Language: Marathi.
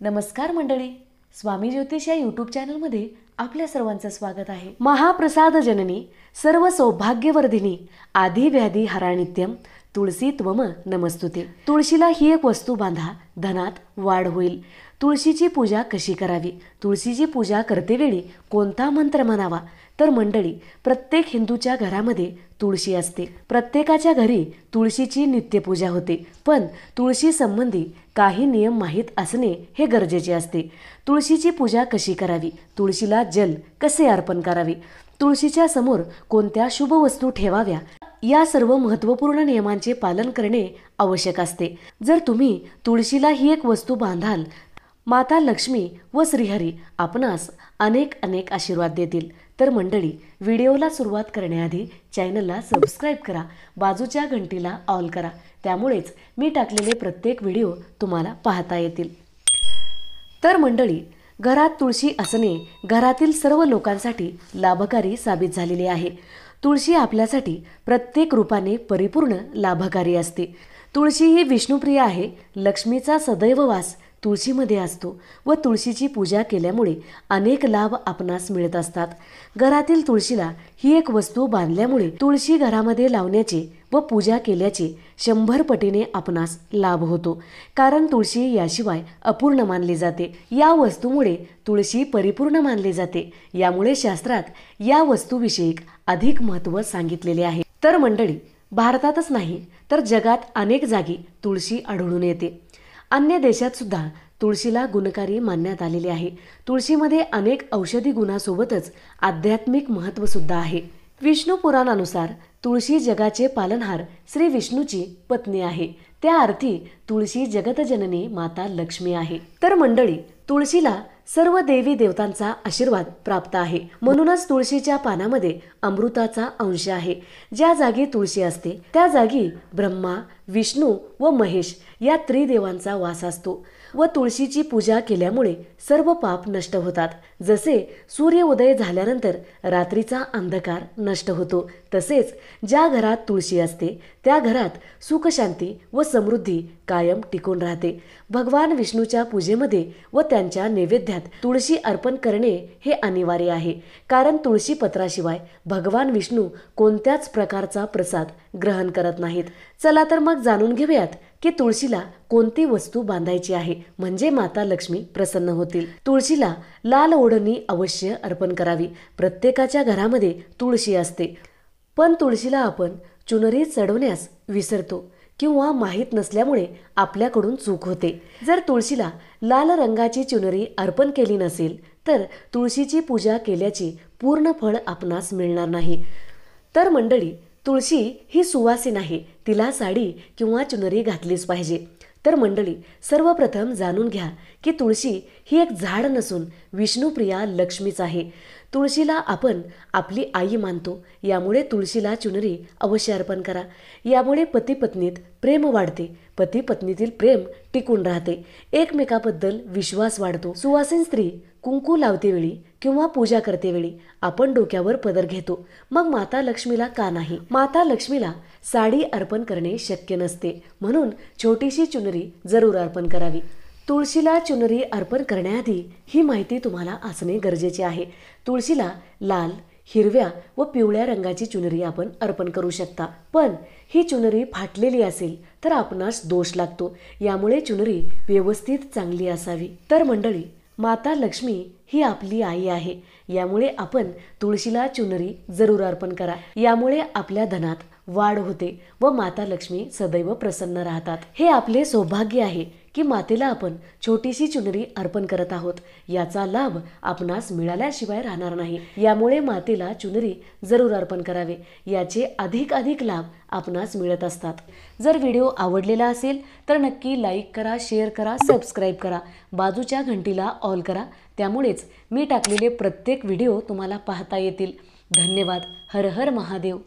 नमस्कार मंडळी, स्वामी ज्योतिष या यूट्यूब चॅनलमध्ये आपल्या सर्वांचं स्वागत आहे। महाप्रसाद जननी सर्व सौभाग्यवर्धिनी आधी व्याधी हरानित्यम तुळसी त्वम नमस्तुते। तुळशीला ही एक वस्तू बांधा, धनात वाढ होईल। तुळशीची पूजा कशी करावी? तुळशीची पूजा करतेवेळी कोणता मंत्र म्हणावा? तर मंडळी, प्रत्येक हिंदूच्या घरामध्ये तुळशी असते। प्रत्येकाच्या घरी तुळशीची नित्यपूजा होते, पण तुळशी संबंधी काही नियम माहीत असणे हे गरजेचे असते। तुळशीची पूजा कशी करावी? तुळशीला जल कसे अर्पण करावे? तुळशीच्या समोर कोणत्या शुभ वस्तू ठेवाव्या? या सर्व महत्त्वपूर्ण नियमांचे पालन करणे आवश्यक असते। जर तुम्ही तुळशीला ही एक वस्तू बांधाल, माता लक्ष्मी व श्रीहरी आपणास अनेक अनेक आशीर्वाद देतील। तर मंडळी, व्हिडिओला सुरुवात करण्याआधी चॅनलला सबस्क्राईब करा, बाजूच्या घंटीला ऑल करा, त्यामुळेच मी टाकलेले प्रत्येक व्हिडिओ तुम्हाला पाहता येतील। तर मंडळी, घरात तुळशी असणे घरातील सर्व लोकांसाठी लाभकारी साबित झालेले आहे। तुळशी आपल्यासाठी प्रत्येक रूपाने परिपूर्ण लाभकारी असते। तुळशी ही विष्णुप्रिय आहे। लक्ष्मीचा सदैव वास तुळशीमध्ये असतो व तुळशीची पूजा केल्यामुळे अनेक लाभ आपणास मिळत असतात। घरातील तुळशीला ही एक वस्तू बांधल्यामुळे तुळशी घरामध्ये लावण्याचे व पूजा केल्याचे 100 पटीने आपणास लाभ होतो, कारण तुळशी याशिवाय अपूर्ण मानली जाते। या वस्तूमुळे तुळशी परिपूर्ण मानली जाते, यामुळे शास्त्रात या वस्तूविषयी अधिक महत्त्व सांगितलेले आहे। तर मंडळी, भारतातच नाही तर जगात अनेक जागी तुळशी आढळून येते। अन्य देशात सुद्धा तुळशीला गुणकारी मानण्यात आलेले आहे। तुळशीमध्ये अनेक औषधी गुणांसोबतच आध्यात्मिक महत्त्व सुद्धा आहे। विष्णू पुराणानुसार तुळशी जगाचे पालनहार श्री विष्णूची पत्नी आहे, त्या अर्थी तुळशी जगतजननी माता लक्ष्मी आहे। तर मंडळी, तुळशीला सर्व देवी देवतांचा आशीर्वाद प्राप्त आहे, म्हणूनच तुळशीच्या पानामध्ये अमृताचा अंश आहे। ज्या जागी तुळशी असते त्या जागी ब्रह्मा, विष्णू व महेश या त्रिदेवांचा वास असतो व तुळशीची पूजा केल्यामुळे सर्व पाप नष्ट होतात। जसे सूर्योदय झाल्यानंतर रात्रीचा अंधकार नष्ट होतो, तसेच ज्या घरात तुळशी असते त्या घरात सुख, शांती व समृद्धी कायम टिकून राहते। भगवान विष्णूच्या पूजेमध्ये व त्यांच्या नैवेद्यात तुळशी अर्पण करणे हे अनिवार्य आहे, कारण तुळशी पत्राशिवाय भगवान विष्णू कोणत्याच प्रकारचा प्रसाद ग्रहण करत नाहीत। चला तर मग जाणून घेऊयात की तुळशीला कोणती वस्तू बांधायची आहे, म्हणजे माता लक्ष्मी प्रसन्न होतील। तुळशीला लाल ओढणी अवश्य अर्पण करावी। प्रत्येकाच्या घरामध्ये तुळशी असते, पण तुळशीला आपण चुनरी चढवण्यास विसरतो किंवा माहीत नसल्यामुळे आपल्याकडून चूक होते। जर तुळशीला लाल रंगाची चुनरी अर्पण केली नसेल तर तुळशीची पूजा केल्याचे पूर्ण फळ आपणास मिळणार नाही। तर मंडळी, तुळशी ही सुवासीन आहे, तिला साडी किंवा चुनरी घातलीच पाहिजे। तर मंडळी, सर्वप्रथम जाणून घ्या की तुळशी ही एक झाड नसून विष्णुप्रिया लक्ष्मीच आहे। तुळशीला आपण आपली आई मानतो, यामुळे तुळशीला चुनरी अवश्य अर्पण करा। यामुळे पती पत्नीत प्रेम वाढते, पती पत्नीतील प्रेम टिकून राहते, एकमेकाबद्दल विश्वास वाढतो। सुवासीन स्त्री कुंकू लावते वेळी किंवा पूजा करते वेळी आपण डोक्यावर पदर घेतो, मग माता लक्ष्मीला का नाही? माता लक्ष्मीला साडी अर्पण करणे शक्य नसते, म्हणून छोटीशी चुनरी जरूर अर्पण करावी। तुळशीला चुनरी अर्पण करण्याआधी ही माहिती तुम्हाला असणे गरजेचे आहे। तुळशीला लाल, हिरव्या व पिवळ्या रंगाची चुनरी आपण अर्पण करू शकता, पण ही चुनरी फाटलेली असेल तर आपणास दोष लागतो, यामुळे चुनरी व्यवस्थित चांगली असावी। तर मंडळी, माता लक्ष्मी ही आपली आई आहे, यामुळे आपण तुळशीला चुनरी जरूर अर्पण करा। यामुळे आपल्या धनात वाढ होते व माता लक्ष्मी सदैव प्रसन्न राहतात। हे आपले सौभाग्य आहे की मातेला आपण छोटीशी चुनरी अर्पण करत आहोत, याचा लाभ आपणास मिळाल्याशिवाय राहणार नाही। यामुळे मातेला चुनरी जरूर अर्पण करावे, याचे अधिक लाभ आपणास मिळत असतात। जर व्हिडिओ आवडलेला असेल तर नक्की लाईक करा, शेअर करा, सबस्क्राईब करा, बाजूच्या घंटीला ऑल करा, त्यामुळेच मी टाकलेले प्रत्येक व्हिडिओ तुम्हाला पाहता येतील। धन्यवाद। हर हर महादेव।